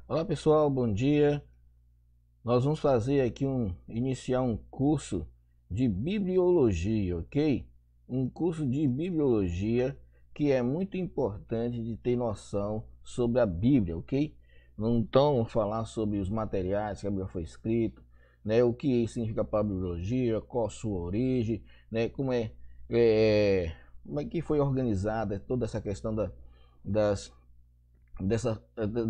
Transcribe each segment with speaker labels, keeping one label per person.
Speaker 1: Olá pessoal, bom dia. Nós vamos fazer aqui iniciar um curso de bibliologia, ok? Um curso de bibliologia que é muito importante de ter noção sobre a Bíblia, ok? Então vamos falar sobre os materiais que a Bíblia foi escrita, né? O que significa para a bibliologia, qual a sua origem, né? Como é que foi organizada toda essa questão das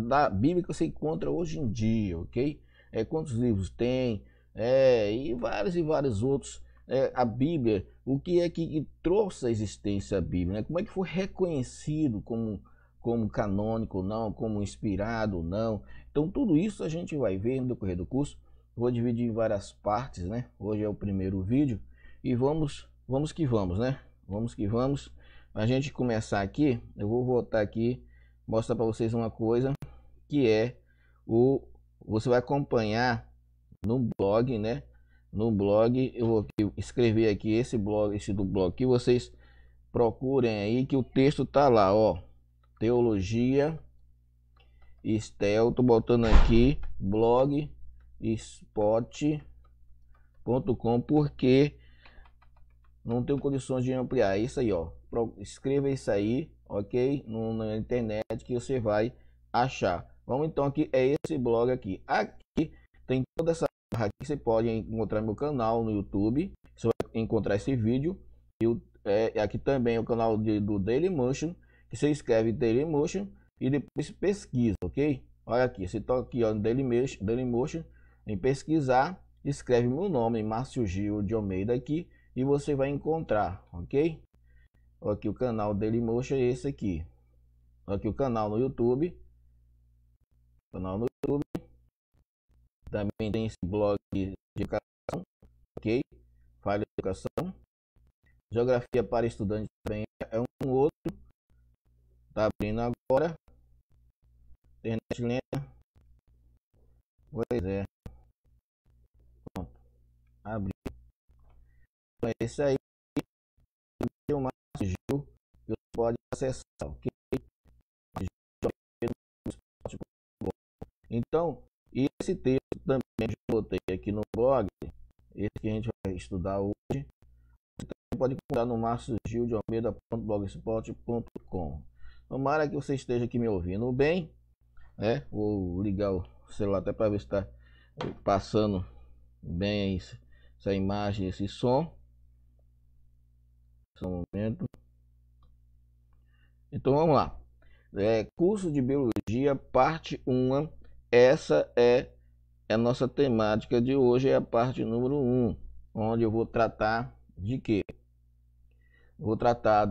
Speaker 1: da Bíblia que você encontra hoje em dia, ok? Quantos livros tem, e vários outros. A Bíblia, o que é que trouxe à existência a Bíblia, né? Como é que foi reconhecido como canônico ou não, como inspirado ou não. Então tudo isso a gente vai ver no decorrer do curso. Vou dividir em várias partes, né? Hoje é o primeiro vídeo e vamos que vamos, né? Vamos que vamos. A gente começar aqui, eu vou voltar aqui, mostrar para vocês uma coisa que você vai acompanhar no blog, né? No blog eu vou escrever aqui esse do blog que vocês procurem aí, que o texto tá lá, ó. Teologia Estel, tô botando aqui blogspot.com porque não tenho condições de ampliar isso aí, ó. Escreva isso aí, ok? Na internet que você vai achar. Vamos então aqui, é esse blog aqui. Aqui tem toda essa barra aqui, você pode encontrar meu canal no YouTube. Você vai encontrar esse vídeo. Aqui também é o canal do Dailymotion, que você escreve Dailymotion e depois pesquisa, ok? Olha aqui, você toca aqui ó, no Dailymotion, em pesquisar, escreve meu nome, Márcio Gil de Almeida aqui, e você vai encontrar, ok? Aqui o canal Dailymotion é esse aqui. Aqui o canal no YouTube. Também tem esse blog de educação, ok? Fala de educação. Geografia para estudantes também é um outro. Tá abrindo agora. Internet lenta. Pois é. Pronto. Abriu. Então é esse aí. Tem o Márcio Gil. Você pode acessar, ok? Então, esse texto também eu botei aqui no blog. Esse que a gente vai estudar hoje. Você também pode encontrar no marciogildealmeida.blogspot.com. Tomara que você esteja aqui me ouvindo bem, né? Vou ligar o celular até para ver se está passando bem essa imagem, esse som. Só um momento. Então vamos lá. Curso de Biologia, parte 1. Essa é a nossa temática de hoje, é a parte número 1, onde eu vou tratar de quê? Vou tratar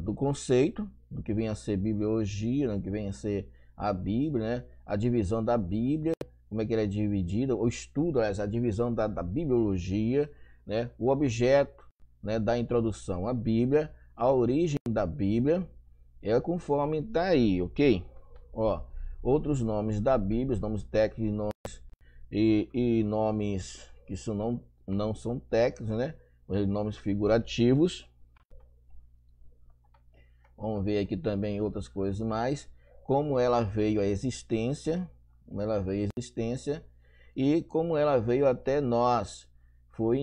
Speaker 1: do conceito, do que vem a ser bibliologia, do que vem a ser a Bíblia, né? A divisão da Bíblia, como é que ela é dividida, o estudo, a divisão da bibliologia, né? O objeto, né, da introdução à Bíblia, a origem da Bíblia, conforme está aí, ok? Ó, outros nomes da Bíblia, os nomes técnicos e nomes que não são técnicos, né? Os nomes figurativos. Vamos ver aqui também outras coisas mais, como ela veio à existência, e como ela veio até nós.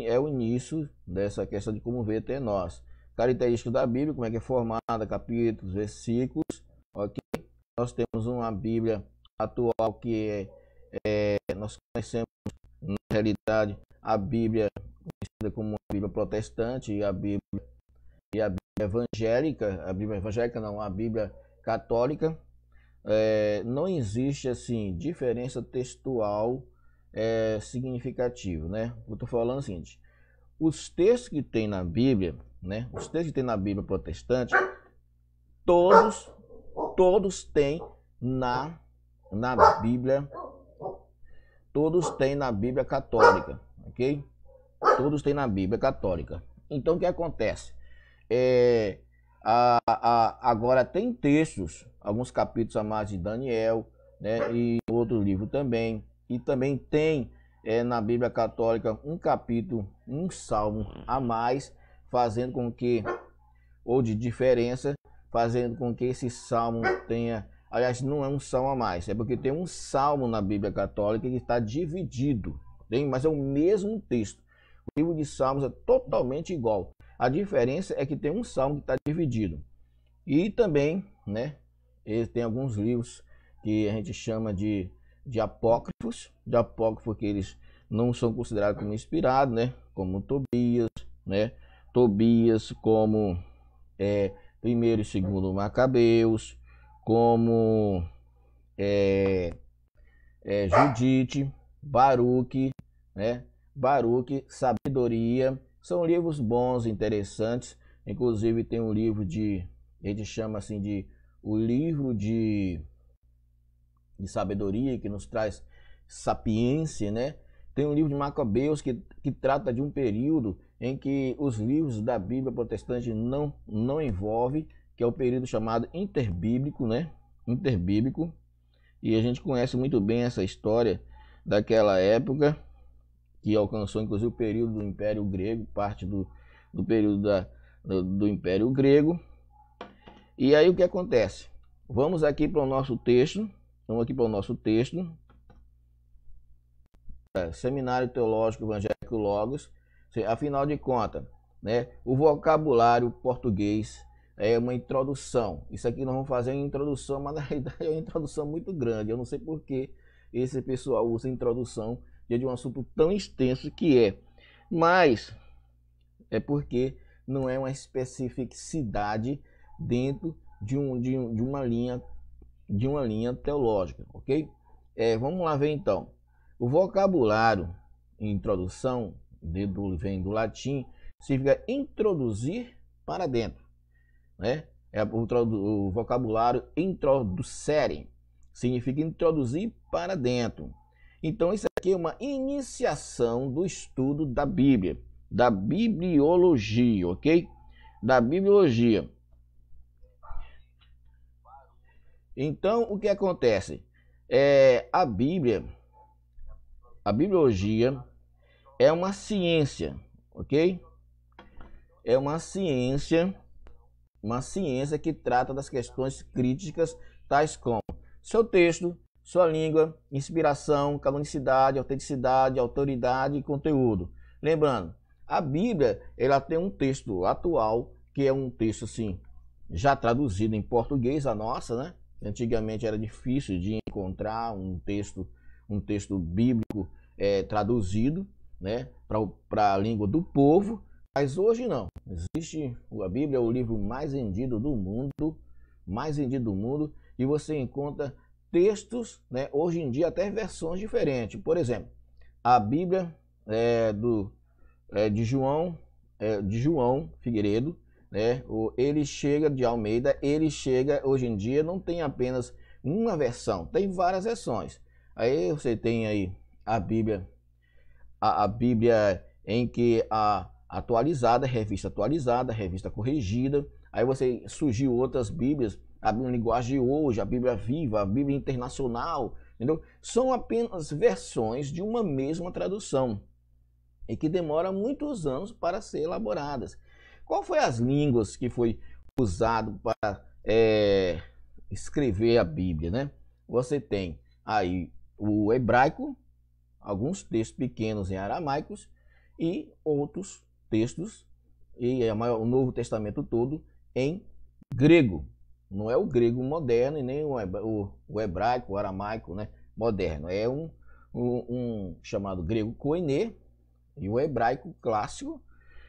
Speaker 1: É o início dessa questão de como veio até nós. Características da Bíblia, como é que é formada, capítulos, versículos, ok? Nós temos uma Bíblia atual que nós conhecemos, na realidade, a Bíblia conhecida como uma Bíblia protestante e a Bíblia evangélica, a Bíblia católica. Não existe assim diferença textual significativa, né? Eu estou falando o seguinte: os textos que tem na Bíblia, né? Os textos que tem na Bíblia protestante, todos têm na Bíblia, todos têm na Bíblia católica, ok? Todos têm na Bíblia católica. Então o que acontece? Agora tem textos, alguns capítulos a mais de Daniel, né, e outro livro também, e também tem na Bíblia católica um capítulo, um salmo a mais, fazendo com que, ou de diferença, fazendo com que esse salmo tenha Aliás, não é um salmo a mais, é porque tem um salmo na Bíblia Católica que está dividido, mas é o mesmo texto. O livro de Salmos é totalmente igual. A diferença é que tem um salmo que está dividido. E também, né, tem alguns livros que a gente chama de apócrifos, porque eles não são considerados como inspirados, né, como Tobias, né, como primeiro e segundo Macabeus, como Judite, Baruque, né, Sabedoria. São livros bons, interessantes. Inclusive tem um livro a gente chama assim de o livro de sabedoria, que nos traz sapiência, né? Tem um livro de Macabeus que trata de um período em que os livros da Bíblia protestante não envolvem, que é o período chamado interbíblico, né? Interbíblico. E a gente conhece muito bem essa história daquela época, que alcançou inclusive o período do Império Grego, parte do período do Império Grego. E aí o que acontece? Vamos aqui para o nosso texto. Seminário Teológico Evangélico Logos. Afinal de contas, né, o vocabulário português é uma introdução. Isso aqui nós vamos fazer uma introdução, mas na realidade é uma introdução muito grande. Eu não sei por que esse pessoal usa introdução de um assunto tão extenso que é. Mas é porque não é uma especificidade dentro de uma linha teológica, ok? Vamos lá ver então. O vocabulário introdução vem do latim, significa introduzir para dentro, né? O vocabulário introducere significa introduzir para dentro. Então isso aqui é uma iniciação do estudo da Bíblia, da bibliologia, ok? Da bibliologia. Então o que acontece? A bibliologia é uma ciência, ok? É uma ciência que trata das questões críticas, tais como seu texto, sua língua, inspiração, canonicidade, autenticidade, autoridade e conteúdo. Lembrando, a Bíblia, ela tem um texto atual, que é um texto assim, já traduzido em português, a nossa, né? Antigamente era difícil de encontrar um texto bíblico traduzido, né, para a língua do povo, mas hoje não. A Bíblia é o livro mais vendido do mundo, e você encontra textos, né, hoje em dia até versões diferentes. Por exemplo, a Bíblia de João Figueiredo, né, ele chega de Almeida, hoje em dia não tem apenas uma versão, tem várias versões. Aí você tem aí a Bíblia em que a revista atualizada, revista corrigida. Aí surgiu outras Bíblias, a Bíblia Linguagem de hoje, a Bíblia Viva, a Bíblia Internacional, entendeu? São apenas versões de uma mesma tradução e que demora muitos anos para ser elaboradas. Qual foi as línguas que foi usado para escrever a Bíblia, né? Você tem aí o hebraico, alguns textos pequenos em aramaicos e outros textos, o Novo Testamento todo em grego. Não é o grego moderno e nem o hebraico, o aramaico, né, moderno. É um chamado grego koiné e o hebraico clássico,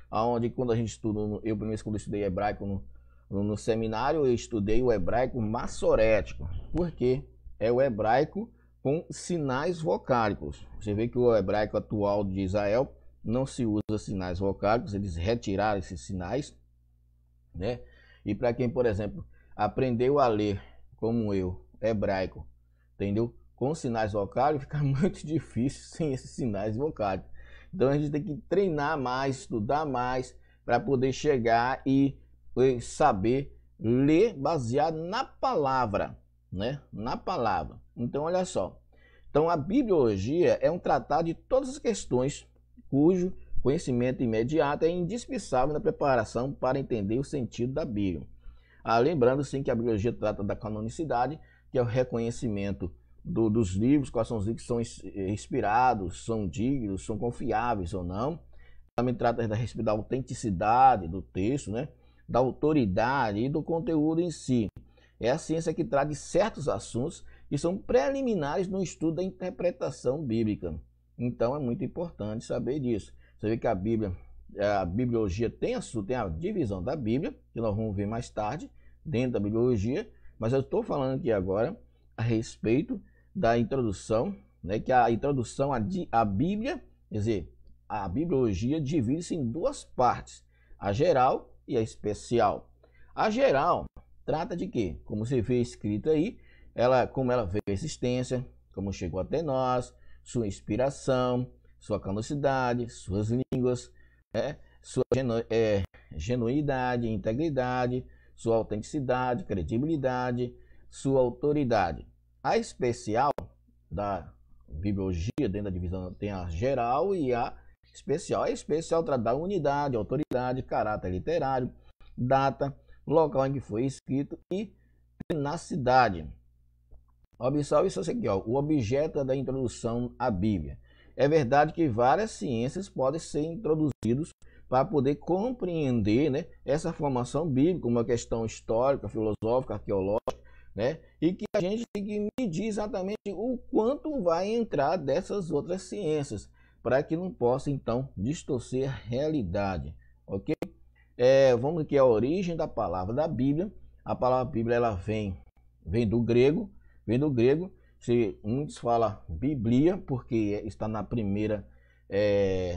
Speaker 1: onde quando a gente estuda, eu primeiro quando estudei hebraico no seminário, eu estudei o hebraico massorético, porque é o hebraico com sinais vocálicos. Você vê que o hebraico atual de Israel não se usa sinais vocálicos, eles retiraram esses sinais, né? E para quem, por exemplo, aprendeu a ler, como eu, hebraico, entendeu? Com sinais vocálicos, fica muito difícil sem esses sinais vocálicos. Então a gente tem que treinar mais, estudar mais, para poder chegar e saber ler baseado na palavra, né? Na palavra. Então olha só. Então a bibliologia é um tratado de todas as questões cujo conhecimento imediato é indispensável na preparação para entender o sentido da Bíblia. Lembrando sim que a bibliologia trata da canonicidade, que é o reconhecimento dos livros, quais são os livros que são inspirados, são dignos, são confiáveis ou não. Também trata a respeito da autenticidade do texto, né? Da autoridade e do conteúdo em si. É a ciência que trata de certos assuntos que são preliminares no estudo da interpretação bíblica. Então é muito importante saber disso. Você vê que a bibliologia tem a divisão da Bíblia, que nós vamos ver mais tarde, dentro da bibliologia, mas eu estou falando aqui agora a respeito da introdução, né, que a introdução à Bíblia, quer dizer, a bibliologia divide-se em duas partes, a geral e a especial. A geral trata de quê? Como você vê escrito aí, como ela veio à existência, como chegou até nós, sua inspiração, sua canonicidade, suas línguas, sua genuinidade, integridade, sua autenticidade, credibilidade, sua autoridade. A especial da bibliologia, dentro da divisão, tem a geral e a especial. A especial trata da unidade, autoridade, caráter literário, data, local em que foi escrito e tenacidade. Observe isso aqui, ó, o objeto da introdução à Bíblia. É verdade que várias ciências podem ser introduzidas para poder compreender, né, essa formação bíblica, uma questão histórica, filosófica, arqueológica, né, e que a gente tem que medir exatamente o quanto vai entrar dessas outras ciências, para que não possa, então, distorcer a realidade, ok? Vamos aqui à origem da palavra da Bíblia. A palavra Bíblia, ela vem do grego, se muitos falam Bíblia, porque está na primeira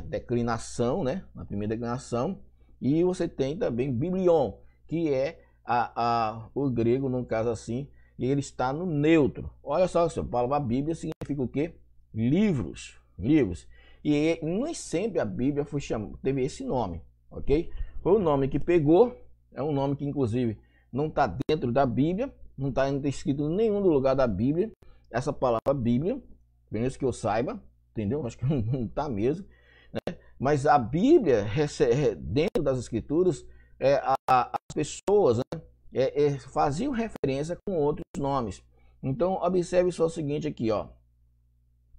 Speaker 1: declinação, né? Na primeira declinação. E você tem também Biblion, que é o grego, no caso assim, e ele está no neutro. Olha só, a palavra Bíblia significa o quê? Livros. E nem sempre a Bíblia teve esse nome, ok? Foi o nome que pegou, é um nome que inclusive não está dentro da Bíblia, não está escrito em nenhum lugar da Bíblia, essa palavra Bíblia, pelo menos que eu saiba, entendeu? Acho que não está mesmo, né? Mas a Bíblia, dentro das Escrituras, as pessoas, né, faziam referência com outros nomes. Então, observe só o seguinte aqui, ó,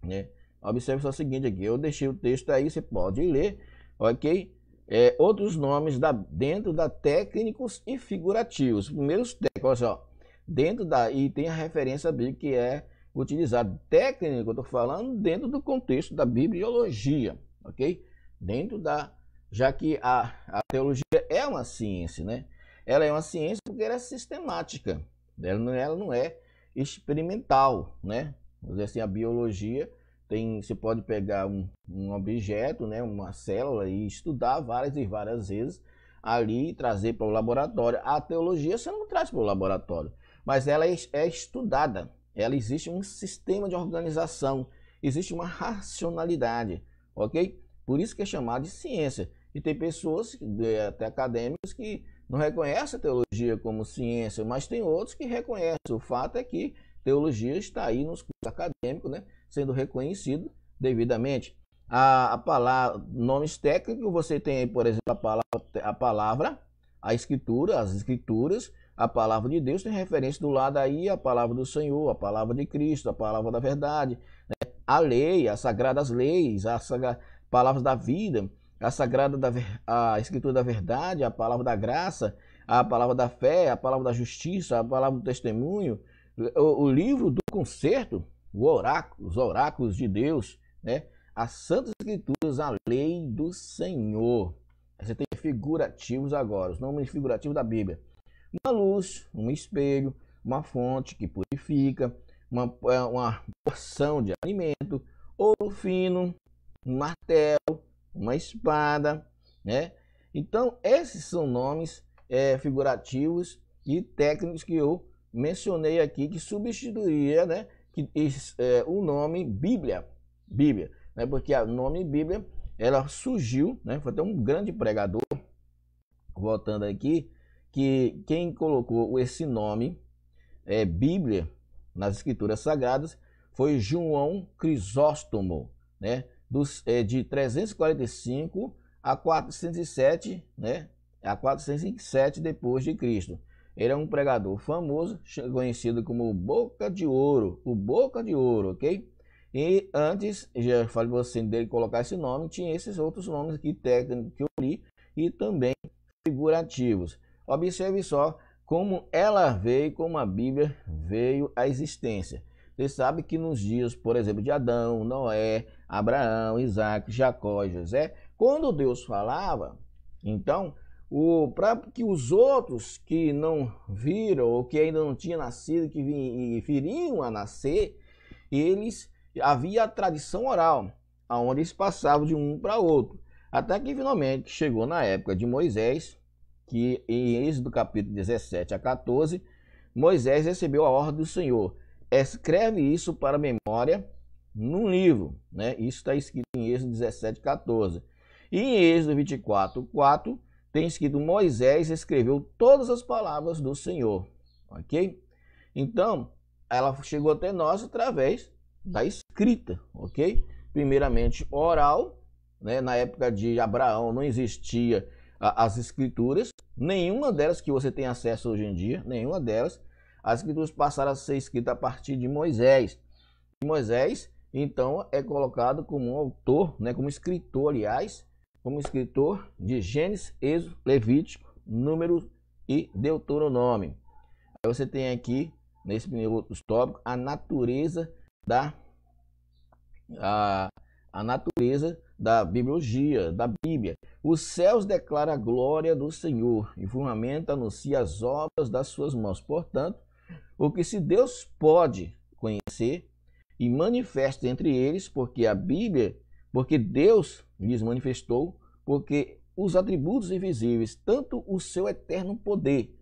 Speaker 1: né? Observe só o seguinte aqui, eu deixei o texto aí, você pode ler, ok? Outros nomes dentro da técnicos e figurativos. Primeiros técnicos, olha só, e tem a referência bíblica que é utilizada. Técnico, eu estou falando dentro do contexto da bibliologia, ok? Já que a teologia é uma ciência, né? Ela é uma ciência porque ela é sistemática, ela não é experimental, né? Vamos dizer assim, a biologia você pode pegar um objeto, né, uma célula e estudar várias e várias vezes ali e trazer para o laboratório. A teologia você não traz para o laboratório, mas ela é estudada. Ela existe um sistema de organização, existe uma racionalidade, ok? Por isso que é chamado de ciência. E tem pessoas, até acadêmicos, que não reconhecem a teologia como ciência, mas tem outros que reconhecem. O fato é que teologia está aí nos cursos acadêmicos, né, sendo reconhecido devidamente. A palavra, nomes técnicos, você tem aí, por exemplo, a escritura, as escrituras, a palavra de Deus tem referência do lado aí, a palavra do Senhor, a palavra de Cristo, a palavra da verdade, né? A lei, as sagradas leis, palavras da vida, a escritura da verdade, a palavra da graça, a palavra da fé, a palavra da justiça, a palavra do testemunho, o livro do concerto, os oráculos de Deus, né? As santas escrituras, a lei do Senhor. Você tem figurativos agora, os nomes figurativos da Bíblia. Uma luz, um espelho, uma fonte que purifica, uma porção de alimento, ouro fino, um martelo, uma espada, né? Então, esses são nomes figurativos e técnicos que eu mencionei aqui, que substituiria, né, o nome Bíblia, né, porque o nome Bíblia, ela surgiu, né, foi até um grande pregador, voltando aqui, que quem colocou esse nome, Bíblia, nas Escrituras Sagradas, foi João Crisóstomo, né, de 345 a 407, né, a 407 depois de Cristo. Ele é um pregador famoso, conhecido como Boca de Ouro, o Boca de Ouro, ok? E antes, já falei para você dele colocar esse nome, tinha esses outros nomes aqui técnicos que eu li e também figurativos. Observe só como ela veio, como a Bíblia veio à existência. Você sabe que nos dias, por exemplo, de Adão, Noé, Abraão, Isaac, Jacó e José, quando Deus falava, então, para que os outros que não viram ou que ainda não tinham nascido, que viriam a nascer, eles havia a tradição oral, aonde eles passavam de um para outro, até que finalmente chegou na época de Moisés, que em Êxodo capítulo 17 a 14, Moisés recebeu a ordem do Senhor: escreve isso para memória num livro, né? Isso está escrito em Êxodo 17, 14. E em Êxodo 24, 4, tem escrito: Moisés escreveu todas as palavras do Senhor, ok? Então, ela chegou até nós através da escrita, ok? Primeiramente oral, né? Na época de Abraão não existia as escrituras, nenhuma delas que você tem acesso hoje em dia, nenhuma delas. As escrituras passaram a ser escritas a partir de Moisés. E Moisés, então, é colocado como um autor, né, como escritor, aliás, como escritor de Gênesis, Êxodo, Levítico, Números e Deuteronômio. Aí você tem aqui, nesse primeiro tópico, a natureza da bibliologia, da Bíblia. Os céus declaram a glória do Senhor, e o firmamento anuncia as obras das suas mãos. Portanto, o que se Deus pode conhecer e manifesta entre eles, porque a Bíblia, porque Deus lhes manifestou, porque os atributos invisíveis, tanto o seu eterno poder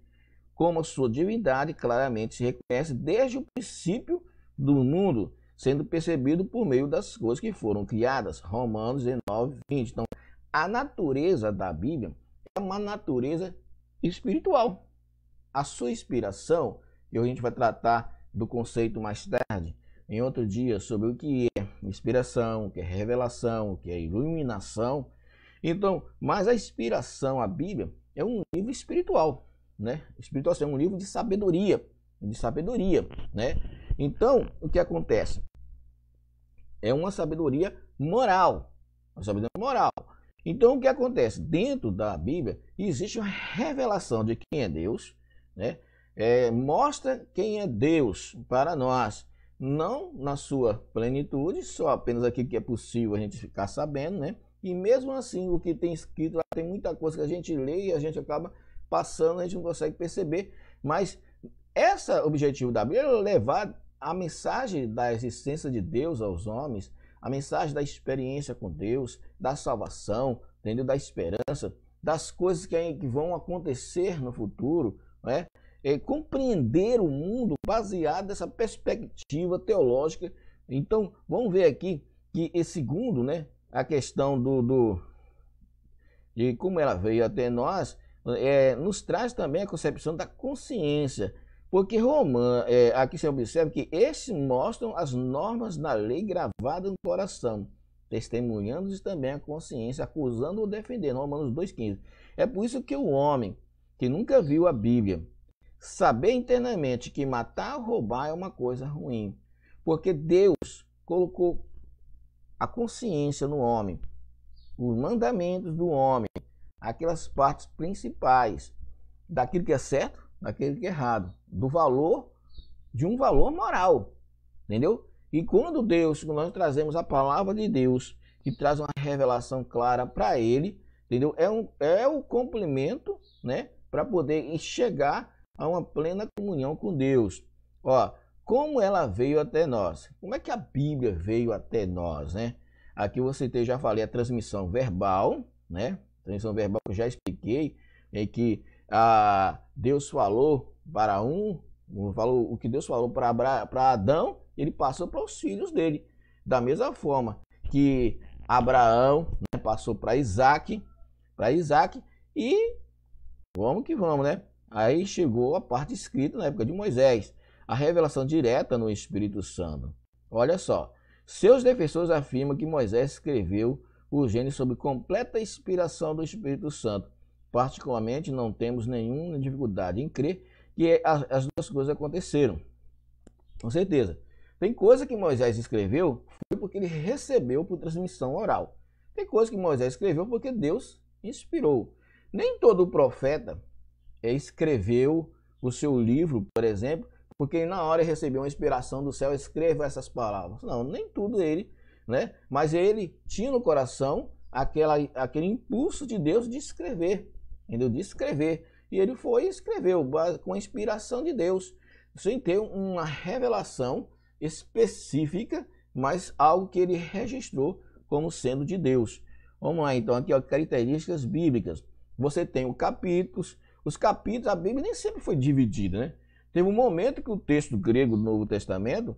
Speaker 1: como a sua divindade, claramente se reconhece desde o princípio do mundo, sendo percebido por meio das coisas que foram criadas. Romanos 19, 20. Então, a natureza da Bíblia é uma natureza espiritual. A sua inspiração, e a gente vai tratar do conceito mais tarde, em outro dia, sobre o que é inspiração, o que é revelação, o que é iluminação. Então, mas a inspiração, a Bíblia, é um livro espiritual, né? Espiritual, é um livro de sabedoria, né? Então, o que acontece? É uma sabedoria moral, uma sabedoria moral. Então, o que acontece? Dentro da Bíblia, existe uma revelação de quem é Deus, né? Mostra quem é Deus para nós, não na sua plenitude, só apenas aquilo que é possível a gente ficar sabendo, né? E mesmo assim, o que tem escrito lá, tem muita coisa que a gente lê e a gente acaba passando, a gente não consegue perceber. Mas esse objetivo da Bíblia é levar a mensagem da existência de Deus aos homens, a mensagem da experiência com Deus, da salvação, entendeu? Da esperança, das coisas que vão acontecer no futuro, né? Compreender o mundo baseado nessa perspectiva teológica. Então, vamos ver aqui que esse segundo, né, a questão de como ela veio até nós, nos traz também a concepção da consciência. Porque aqui você observa que esses mostram as normas da lei gravadas no coração, testemunhando também a consciência, acusando ou defendendo. Romanos 2,15. É por isso que o homem que nunca viu a Bíblia saber internamente que matar ou roubar é uma coisa ruim, porque Deus colocou a consciência no homem, os mandamentos do homem, aquelas partes principais daquilo que é certo, daquilo que é errado, do valor, de um valor moral, entendeu? E quando nós trazemos a palavra de Deus, que traz uma revelação clara para ele, entendeu? É o complemento, né, para poder chegar a uma plena comunhão com Deus. Ó, como ela veio até nós? Como é que a Bíblia veio até nós, né? Aqui você tem, já falei, a transmissão verbal, né? Transmissão verbal que eu já expliquei, em que Deus falou para o que Deus falou para Adão, ele passou para os filhos dele. Da mesma forma que Abraão, né, passou para Isaac, e vamos que vamos, né? Aí chegou a parte escrita na época de Moisés, a revelação direta no Espírito Santo. Olha só, seus defensores afirmam que Moisés escreveu o Gênesis sob completa inspiração do Espírito Santo. Particularmente, não temos nenhuma dificuldade em crer que as duas coisas aconteceram. Com certeza. Tem coisa que Moisés escreveu foi porque ele recebeu por transmissão oral. Tem coisa que Moisés escreveu porque Deus inspirou. Nem todo profeta escreveu o seu livro, por exemplo, porque na hora ele recebeu uma inspiração do céu, escreva essas palavras. Não, nem tudo ele, né? Mas ele tinha no coração aquele impulso de Deus de escrever, entendeu? De escrever. E ele foi e escreveu com a inspiração de Deus, sem ter uma revelação específica, mas algo que ele registrou como sendo de Deus. Vamos lá, então, aqui, ó, características bíblicas. Você tem os capítulos, a Bíblia nem sempre foi dividida, né? Teve um momento que o texto grego do Novo Testamento,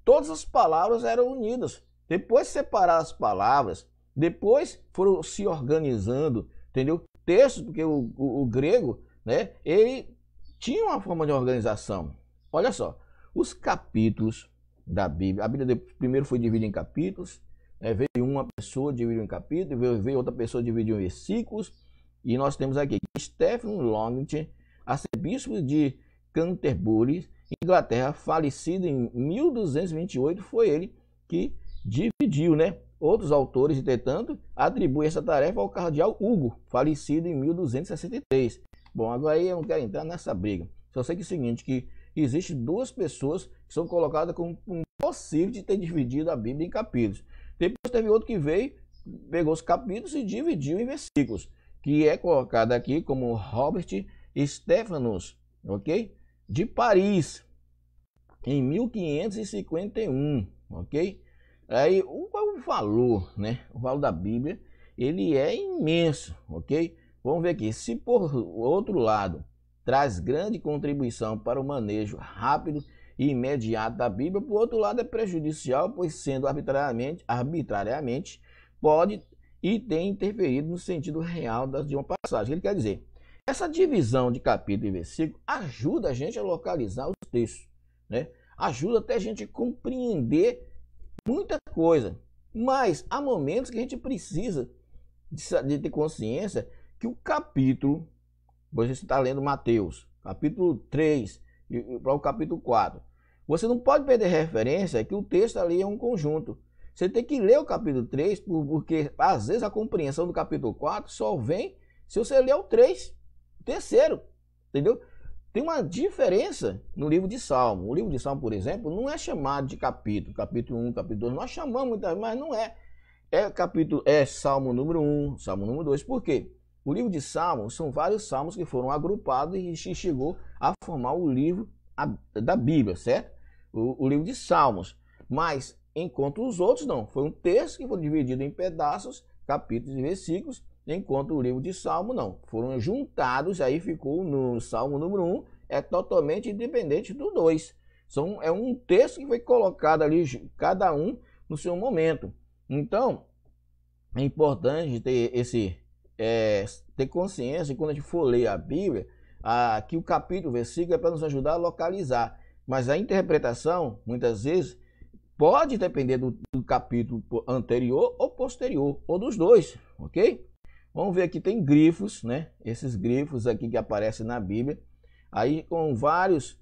Speaker 1: todas as palavras eram unidas. Depois separar as palavras, depois foram se organizando, entendeu? Texto, porque o grego, né, ele tinha uma forma de organização. Olha só, os capítulos da Bíblia, a Bíblia primeiro foi dividida em capítulos, veio uma pessoa dividiu em capítulos, veio outra pessoa dividiu em versículos, e nós temos aqui Stephen Longington, arcebispo de Canterbury, Inglaterra, falecido em 1228, foi ele que dividiu, né? Outros autores, entretanto, atribuem essa tarefa ao cardeal Hugo, falecido em 1263. Bom, agora aí eu não quero entrar nessa briga. Só sei que é o seguinte, que existem duas pessoas que são colocadas como possível de ter dividido a Bíblia em capítulos. Depois teve outro que veio, pegou os capítulos e dividiu em versículos, que é colocado aqui como Robert Stephanus, ok? De Paris, em 1551, ok? Aí qual o valor, né? O valor da Bíblia, ele é imenso, ok? Vamos ver aqui, se por outro lado traz grande contribuição para o manejo rápido e imediato da Bíblia, por outro lado é prejudicial, pois sendo arbitrariamente pode e tem interferido no sentido real de uma passagem. Ele quer dizer, essa divisão de capítulo e versículo ajuda a gente a localizar os textos, né? Ajuda até a gente a compreender muita coisa, mas há momentos que a gente precisa de ter consciência que o capítulo, você está lendo Mateus, capítulo 3 para o capítulo 4, você não pode perder referência que o texto ali é um conjunto. Você tem que ler o capítulo 3, porque às vezes a compreensão do capítulo 4 só vem se você ler o 3, o terceiro, entendeu? Tem uma diferença no livro de Salmo. O livro de Salmo, por exemplo, não é chamado de capítulo 1, capítulo 2. Nós chamamos muitas vezes, mas não é. É Salmo número 1, Salmo número 2. Por quê? O livro de Salmos são vários salmos que foram agrupados e chegou a formar o livro da Bíblia, certo? O livro de Salmos. Mas, enquanto os outros não. Foi um texto que foi dividido em pedaços, capítulos e versículos, enquanto o livro de Salmo não. Foram juntados, aí ficou no Salmo número 1, é totalmente independente do 2. É um texto que foi colocado ali, cada um no seu momento. Então, é importante ter consciência, quando a gente for ler a Bíblia, que o capítulo, o versículo é para nos ajudar a localizar. Mas a interpretação, muitas vezes, pode depender do capítulo anterior ou posterior, ou dos dois, ok? Vamos ver aqui, tem grifos, né? Esses grifos aqui que aparecem na Bíblia, aí com várias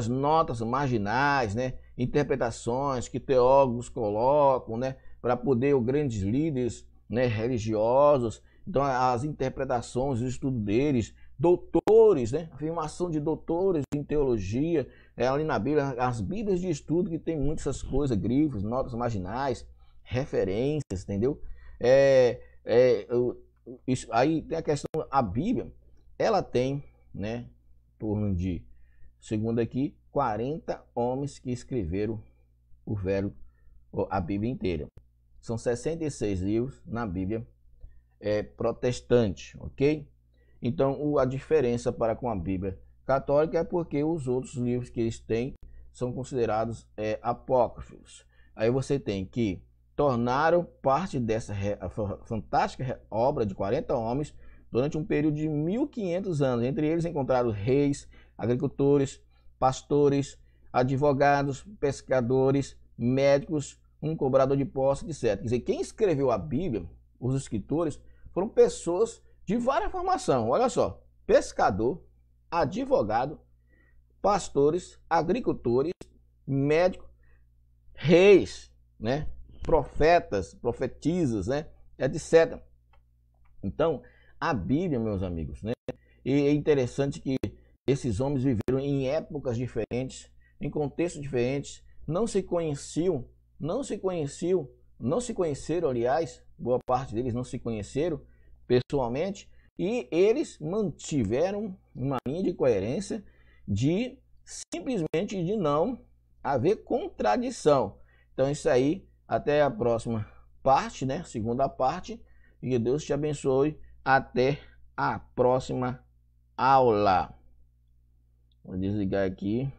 Speaker 1: notas marginais, né? Interpretações que teólogos colocam, né? Para poder os grandes líderes, né, religiosos, então as interpretações, o estudo deles, doutores, né? Afirmação de doutores em teologia, ali na Bíblia, as Bíblias de estudo que tem muitas essas coisas, grifos, notas marginais, referências, entendeu? Aí tem a questão, a Bíblia, ela tem, né, em torno de, segundo aqui, 40 homens que escreveram a Bíblia inteira. São 66 livros na Bíblia protestante, ok? Então, a diferença para com a Bíblia católica é porque os outros livros que eles têm são considerados apócrifos. Aí você tem que tornaram parte dessa fantástica obra de 40 homens durante um período de 1500 anos. Entre eles encontraram reis, agricultores, pastores, advogados, pescadores, médicos, um cobrador de impostos, etc. Quer dizer, quem escreveu a Bíblia, os escritores, foram pessoas de várias formações. Olha só, pescador, advogados, pastores, agricultores, médicos, reis, né? Profetas, profetisas, né? Etc. Então, a Bíblia, meus amigos, né? E é interessante que esses homens viveram em épocas diferentes, em contextos diferentes, não se conheciam, não se conheceram, aliás, boa parte deles não se conheceram pessoalmente, e eles mantiveram uma linha de coerência de simplesmente de não haver contradição. Então isso aí, até a próxima parte, né? Segunda parte, e que Deus te abençoe. Até a próxima aula. Vou desligar aqui.